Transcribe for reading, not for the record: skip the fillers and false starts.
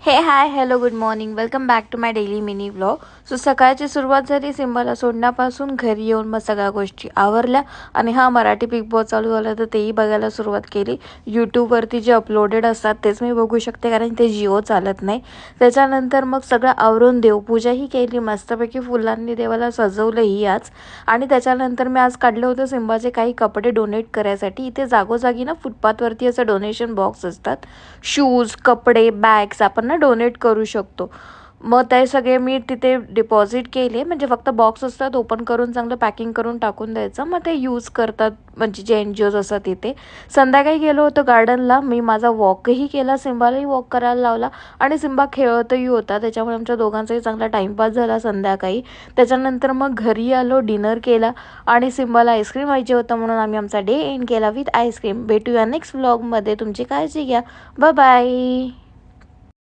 हे hi hello good morning welcome back to my daily mini vlog. So सकाळची सुरुवात झाली सिम्बाला सोडण्यापासून. घरी येऊन मग सगळ्या गोष्टी आवरल्या आणि मराठी बिग बॉस चालू झाला तर तेही बघायला सुरुवात केली. यूट्यूबवरती जे अपलोडेड असतात तेच मी बघू शकते कारण ते जिओ चालत नाही. त्याच्यानंतर मग सगळं आवरून देवपूजाही केली, मस्तपैकी फुलांनी देवाला सजवलंही आज. आणि त्याच्यानंतर मी आज काढलं होतं सिम्बाचे काही कपडे डोनेट करायसाठी. इथे जागोजागी ना फुटपाथवरती असं डोनेशन बॉक्स असतात, शूज, कपडे, बॅग्स आपण डोनेट करू शकतो. मग ते सगळे मी तिथे डिपॉझिट केले. म्हणजे फक्त बॉक्स असतात, ओपन करून चांगलं पॅकिंग करून टाकून द्यायचं, मग ते यूज करतात म्हणजे जे NGOज असतात तिथे. संध्याकाळी गेलो होतो गार्डनला. मी माझा वॉकही केला, सिम्बालाही वॉक करायला लावला आणि सिम्बा खेळतही होता. त्याच्यामुळे आमच्या दोघांचाही चांगला टाईमपास झाला संध्याकाळी. त्याच्यानंतर मग घरी आलो, डिनर केला आणि सिम्बाला आईस्क्रीम पाहिजे होतं म्हणून आम्ही आमचा डे एंड केला विथ आईस्क्रीम. भेटूया नेक्स्ट व्लॉगमध्ये. तुमची काळजी घ्या. Bye bye.